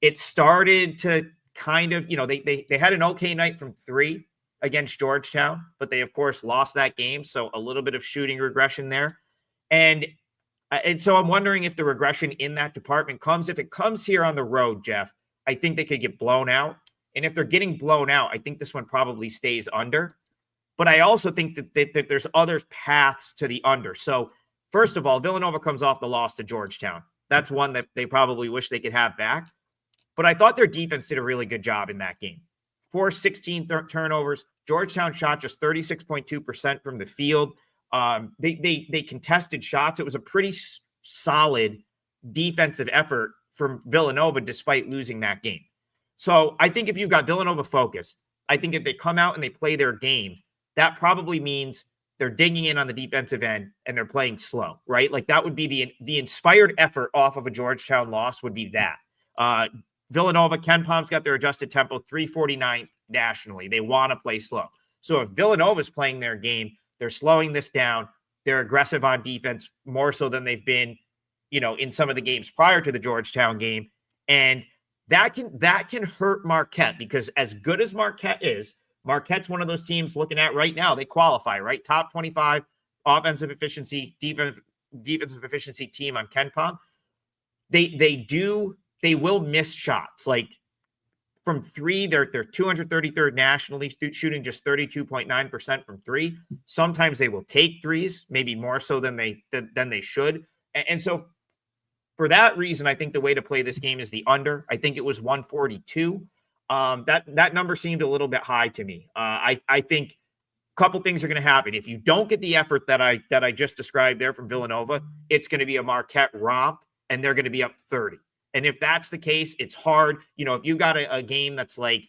It started to kind of, they had an okay night from 3 against Georgetown, but they of course lost that game. So a little bit of shooting regression there. And so I'm wondering if the regression in that department comes. If it comes here on the road, Jeff, I think they could get blown out. And if they're getting blown out, I think this one probably stays under. But I also think that there's other paths to the under. So first of all, Villanova comes off the loss to Georgetown. That's one that they probably wish they could have back. But I thought their defense did a really good job in that game. 16 turnovers. Georgetown shot just 36.2% from the field. They contested shots. It was a pretty solid defensive effort from Villanova despite losing that game. So I think if you've got Villanova focused, I think if they come out and they play their game, that probably means they're digging in on the defensive end and they're playing slow, right? Like that would be the inspired effort off of a Georgetown loss would be that. Villanova, Ken Palm's got their adjusted tempo 349th nationally. They want to play slow. So if Villanova's playing their game, they're slowing this down. They're aggressive on defense more so than they've been, in some of the games prior to the Georgetown game. And that can hurt Marquette because as good as Marquette is, Marquette's one of those teams looking at right now. They qualify, right? Top 25 offensive efficiency, defensive efficiency team on Ken Palm. They will miss shots. Like from 3, they're 233rd nationally, shooting just 32.9% from 3. Sometimes they will take threes, maybe more so than they should. And so for that reason, I think the way to play this game is the under. I think it was 142. That number seemed a little bit high to me. I think a couple things are going to happen. If you don't get the effort that I just described there from Villanova, it's going to be a Marquette romp, and they're going to be up 30. And if that's the case, it's hard. If you got a game that's like,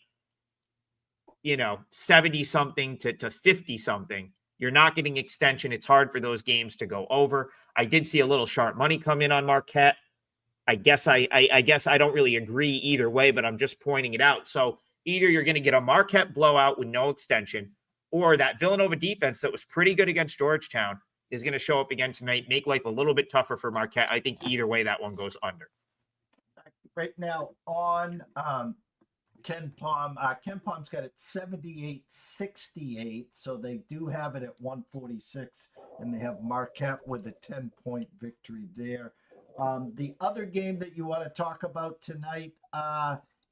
70 something to 50 something, you're not getting extension. It's hard for those games to go over. I did see a little sharp money come in on Marquette. I guess I don't really agree either way, but I'm just pointing it out. So either you're going to get a Marquette blowout with no extension, or that Villanova defense that was pretty good against Georgetown is going to show up again tonight, make life a little bit tougher for Marquette. I think either way, that one goes under. Right now on Ken Palm. Ken Palm's got it 78-68, so they do have it at 146, and they have Marquette with a 10-point victory there. The other game that you want to talk about tonight,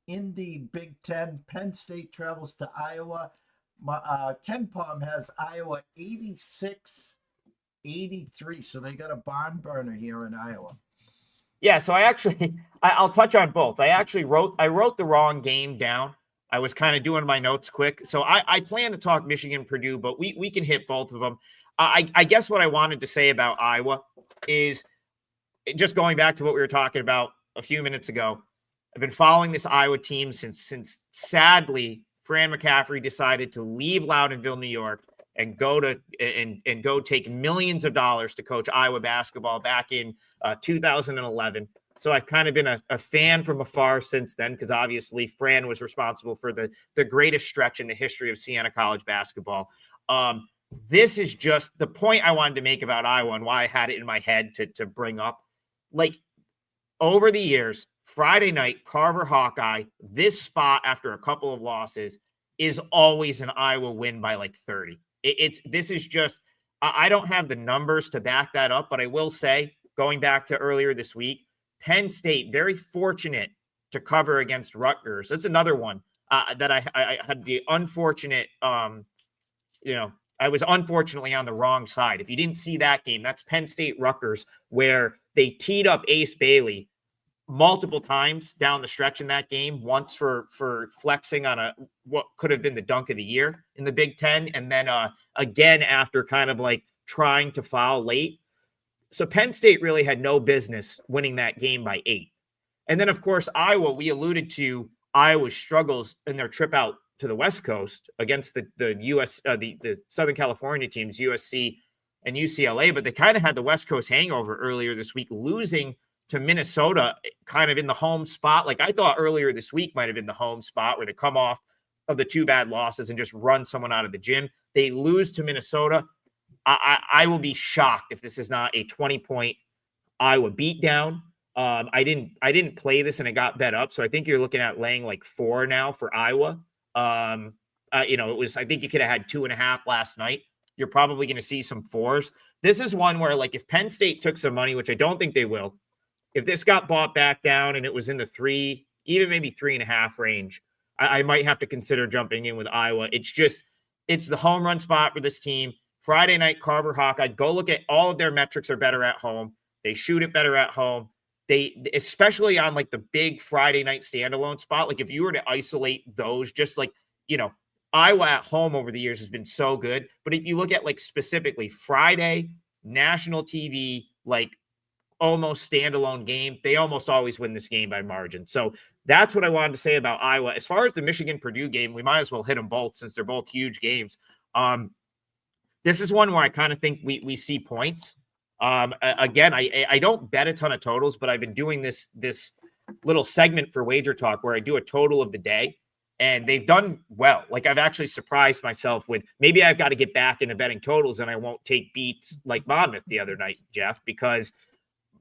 in the Big Ten, Penn State travels to Iowa. Ken Palm has Iowa 86-83, so they got a barn burner here in Iowa. Yeah, so I'll touch on both. I wrote the wrong game down. I was kind of doing my notes quick. So I plan to talk Michigan, Purdue, but we can hit both of them. I guess what I wanted to say about Iowa is just going back to what we were talking about a few minutes ago. I've been following this Iowa team since sadly Fran McCaffrey decided to leave Loudonville, New York, and go take millions of dollars to coach Iowa basketball back in 2011. So I've kind of been a fan from afar since then, because obviously Fran was responsible for the greatest stretch in the history of Siena College basketball. This is just the point I wanted to make about Iowa and why I had it in my head to bring up. Like, over the years, Friday night, Carver Hawkeye, this spot after a couple of losses is always an Iowa win by like 30. This is just, I don't have the numbers to back that up, but I will say, going back to earlier this week, Penn State, very fortunate to cover against Rutgers. That's another one that I had the unfortunate, I was unfortunately on the wrong side. If you didn't see that game, that's Penn State Rutgers, where they teed up Ace Bailey multiple times down the stretch in that game, once for flexing on what could have been the dunk of the year in the Big Ten, and then again after kind of like trying to foul late. So Penn State really had no business winning that game by 8. And then, of course, Iowa, we alluded to Iowa's struggles in their trip out to the West Coast against the Southern California teams, USC and UCLA, but they kind of had the West Coast hangover earlier this week, losing to Minnesota kind of in the home spot. Like, I thought earlier this week might have been the home spot where they come off of the 2 bad losses and just run someone out of the gym. They lose to Minnesota. I will be shocked if this is not a 20-point Iowa beatdown. I didn't play this and it got bet up, so I think you're looking at laying like 4 now for Iowa. It was, I think you could have had 2.5 last night. You're probably going to see some 4s. This is one where, like, if Penn State took some money, which I don't think they will, if this got bought back down and it was in the 3, even maybe 3.5 range, I might have to consider jumping in with Iowa. It's the home run spot for this team. Friday night, Carver Hawkeye, go look at all of their metrics are better at home. They shoot it better at home. They, especially on like the big Friday night standalone spot, like if you were to isolate those, just like, Iowa at home over the years has been so good. But if you look at like specifically Friday, national TV, like almost standalone game, they almost always win this game by margin. So that's what I wanted to say about Iowa. As far as the Michigan-Purdue game, we might as well hit them both since they're both huge games. This is one where I kind of think we see points. Again, I don't bet a ton of totals, but I've been doing this little segment for Wager Talk where I do a total of the day, and they've done well. Like, I've actually surprised myself with, maybe I've got to get back into betting totals and I won't take beats like Monmouth the other night, Jeff, because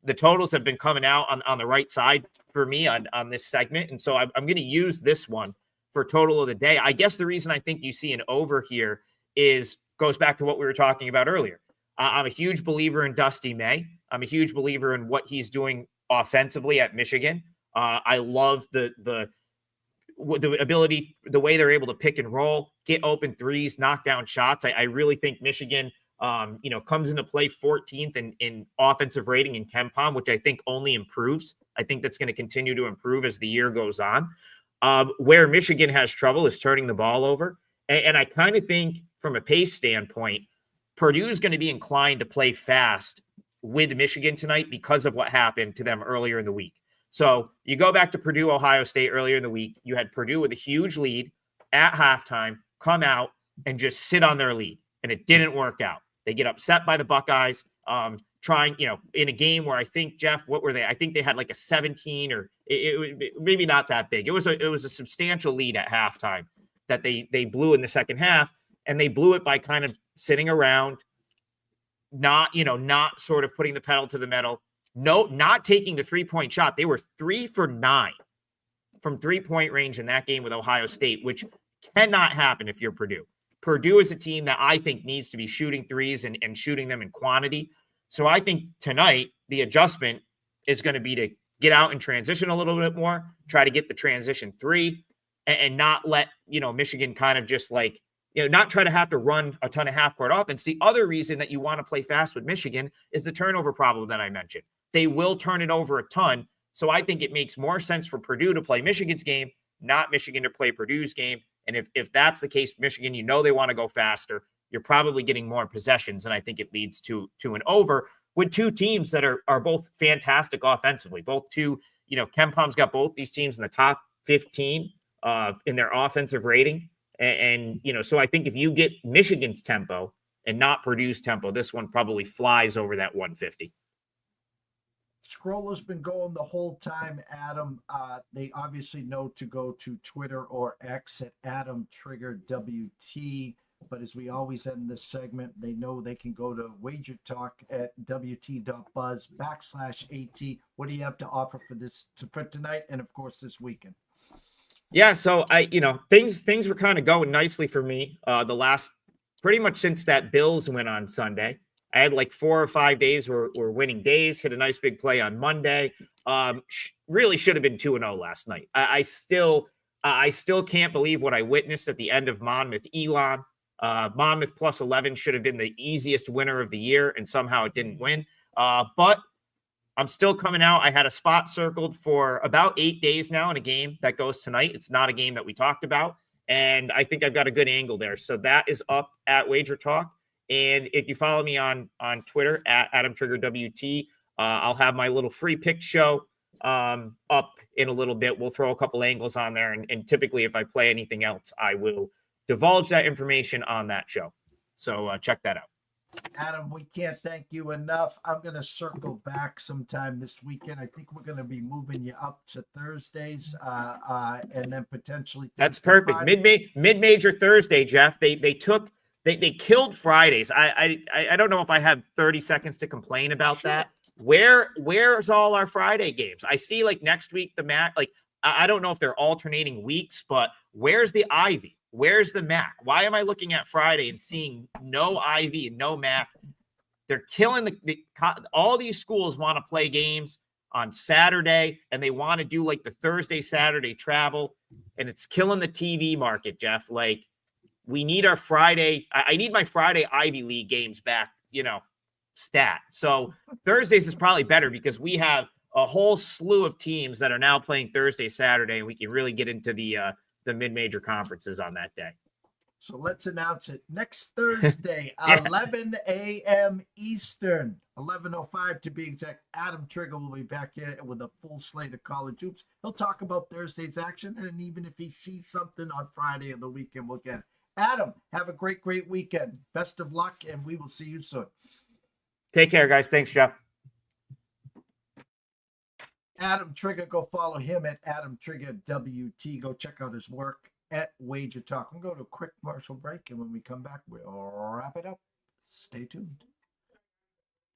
the totals have been coming out on the right side for me on this segment. And so I'm going to use this one for total of the day. I guess the reason I think you see an over here goes back to what we were talking about earlier. I'm a huge believer in Dusty May. I'm a huge believer in what he's doing offensively at Michigan. I love the ability, the way they're able to pick and roll, get open threes, knock down shots. I really think Michigan Comes into play 14th in offensive rating in KenPom, which I think only improves. I think that's going to continue to improve as the year goes on. Where Michigan has trouble is turning the ball over. And I kind of think from a pace standpoint, Purdue is going to be inclined to play fast with Michigan tonight because of what happened to them earlier in the week. So you go back to Purdue, Ohio State earlier in the week. You had Purdue with a huge lead at halftime, come out and just sit on their lead. And it didn't work out. They get upset by the Buckeyes, trying, in a game where I think, Jeff, what were they? I think they had like a 17 or maybe not that big. It was a substantial lead at halftime that they blew in the second half, and they blew it by kind of sitting around, not sort of putting the pedal to the metal, not taking the 3-point shot. They were 3 for 9 from 3-point range in that game with Ohio State, which cannot happen if you're Purdue. Purdue is a team that I think needs to be shooting threes and shooting them in quantity. So I think tonight the adjustment is going to be to get out and transition a little bit more, try to get the transition three, and not let, Michigan kind of just like, not try to have to run a ton of half-court offense. The other reason that you want to play fast with Michigan is the turnover problem that I mentioned. They will turn it over a ton. So I think it makes more sense for Purdue to play Michigan's game, not Michigan to play Purdue's game. And if that's the case, Michigan, they want to go faster. You're probably getting more possessions, and I think it leads to an over with two teams that are both fantastic offensively. Both two, KenPom's got both these teams in the top 15 in their offensive rating. And so I think if you get Michigan's tempo and not Purdue's tempo, this one probably flies over that 150. Scroller's been going the whole time, Adam. They obviously know to go to Twitter or X at AdamTriggerWT. But as we always end this segment, they know they can go to Wager Talk at wt.buzz/AT. What do you have to offer for tonight and, of course, this weekend? Yeah, so things were kind of going nicely for me the last pretty much since that Bills win on Sunday. I had like 4 or 5 days were winning days, hit a nice big play on Monday. Really should have been 2-0 last night. I still can't believe what I witnessed at the end of Monmouth Elon. Monmouth plus 11 should have been the easiest winner of the year, and somehow it didn't win. But I'm still coming out. I had a spot circled for about 8 days now in a game that goes tonight. It's not a game that we talked about, and I think I've got a good angle there. So that is up at Wager Talk. And if you follow me on Twitter at AdamTriggerWT, I'll have my little free pick show up in a little bit. We'll throw a couple angles on there. And typically, if I play anything else, I will divulge that information on that show. So check that out. Adam, we can't thank you enough. I'm going to circle back sometime this weekend. I think we're going to be moving you up to Thursdays and then potentially. That's perfect. Mid-major Thursday, Jeff. They killed Fridays. I don't know if I have 30 seconds to complain about that. Where's all our Friday games? I see like next week the MAC. Like I don't know if they're alternating weeks, but where's the Ivy? Where's the MAC? Why am I looking at Friday and seeing no Ivy and no MAC? They're killing all these schools want to play games on Saturday, and they want to do like the Thursday, Saturday travel, and it's killing the TV market, Jeff. Like we need our Friday. I need my Friday Ivy League games back, stat. So Thursdays is probably better because we have a whole slew of teams that are now playing Thursday, Saturday, and we can really get into the mid-major conferences on that day. So let's announce it. Next Thursday, 11 a.m. Eastern, 11:05 to be exact. Adam Trigger will be back here with a full slate of college hoops. He'll talk about Thursday's action, and even if he sees something on Friday of the weekend, we'll get it. Adam, have a great weekend. Best of luck, and we will see you soon. Take care, guys. Thanks, Jeff. Adam Trigger, go follow him at AdamTriggerWT. Go check out his work at Wager Talk. We'll go to a quick commercial break, and when we come back, we'll wrap it up. Stay tuned.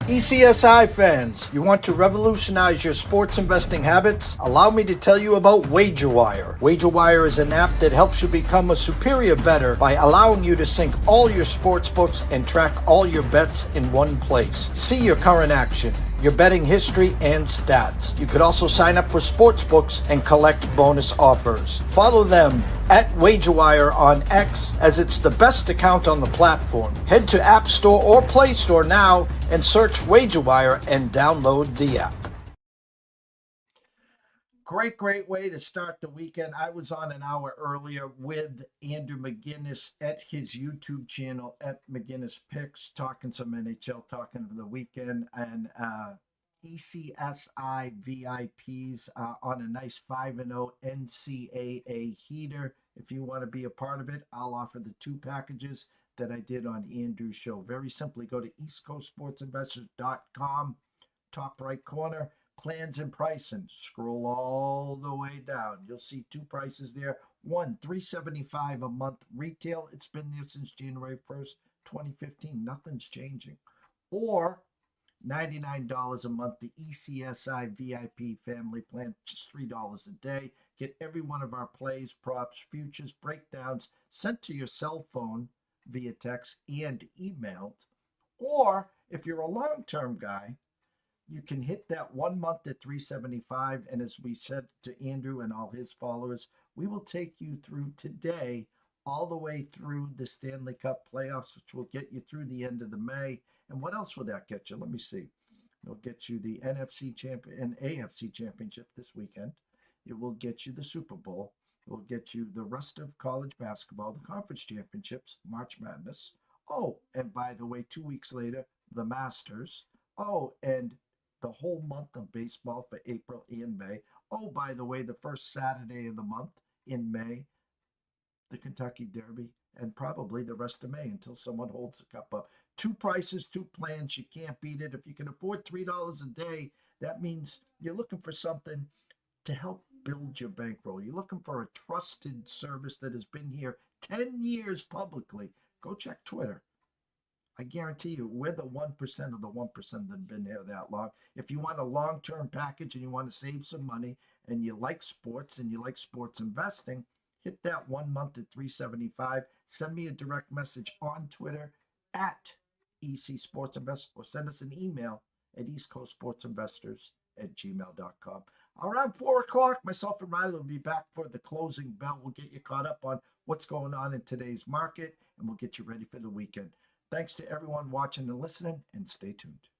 ECSI fans, you want to revolutionize your sports investing habits? Allow me to tell you about WagerWire. WagerWire is an app that helps you become a superior bettor by allowing you to sync all your sports books and track all your bets in one place. See your current action, your betting history and stats. You could also sign up for sports books and collect bonus offers. Follow them at WagerWire on X, as it's the best account on the platform. Head to App Store or Play Store now and search WagerWire and download the app. Great way to start the weekend. I was on an hour earlier with Andrew McGinnis at his YouTube channel at McGinnis Picks, talking some NHL, talking over the weekend, and ECSI VIPs on a nice 5-0 NCAA heater. If you want to be a part of it, I'll offer the 2 packages that I did on Andrew's show. Very simply, go to eastcoastsportsinvestors.com, top right corner, plans and pricing. Scroll all the way down. You'll see 2 prices there. One, $375 a month retail. It's been there since January 1st, 2015. Nothing's changing. Or $99 a month, the ECSI VIP family plan, just $3 a day. Get every one of our plays, props, futures, breakdowns sent to your cell phone via text and emailed. Or if you're a long-term guy, you can hit that 1 month at $375. And as we said to Andrew and all his followers, we will take you through today all the way through the Stanley Cup playoffs, which will get you through the end of the May. And what else will that get you? Let me see. It'll get you the NFC champion and AFC championship this weekend. It will get you the Super Bowl. It will get you the rest of college basketball, the conference championships, March Madness. Oh, and by the way, 2 weeks later, the Masters. Oh, and the whole month of baseball for April and May. Oh, by the way, the first Saturday of the month in May, the Kentucky Derby, and probably the rest of May until someone holds the cup up. 2 prices, 2 plans. You can't beat it. If you can afford $3 a day, that means you're looking for something to help build your bankroll. You're looking for a trusted service that has been here 10 years publicly. Go check Twitter. I guarantee you, we're the 1% of the 1% that have been there that long. If you want a long-term package and you want to save some money and you like sports and you like sports investing, hit that 1 month at $375. Send me a direct message on Twitter at EC Sports Invest, or send us an email at eastcoastsportsinvestors@gmail.com. Around 4 o'clock, myself and Riley will be back for the closing bell. We'll get you caught up on what's going on in today's market, and we'll get you ready for the weekend. Thanks to everyone watching and listening, and stay tuned.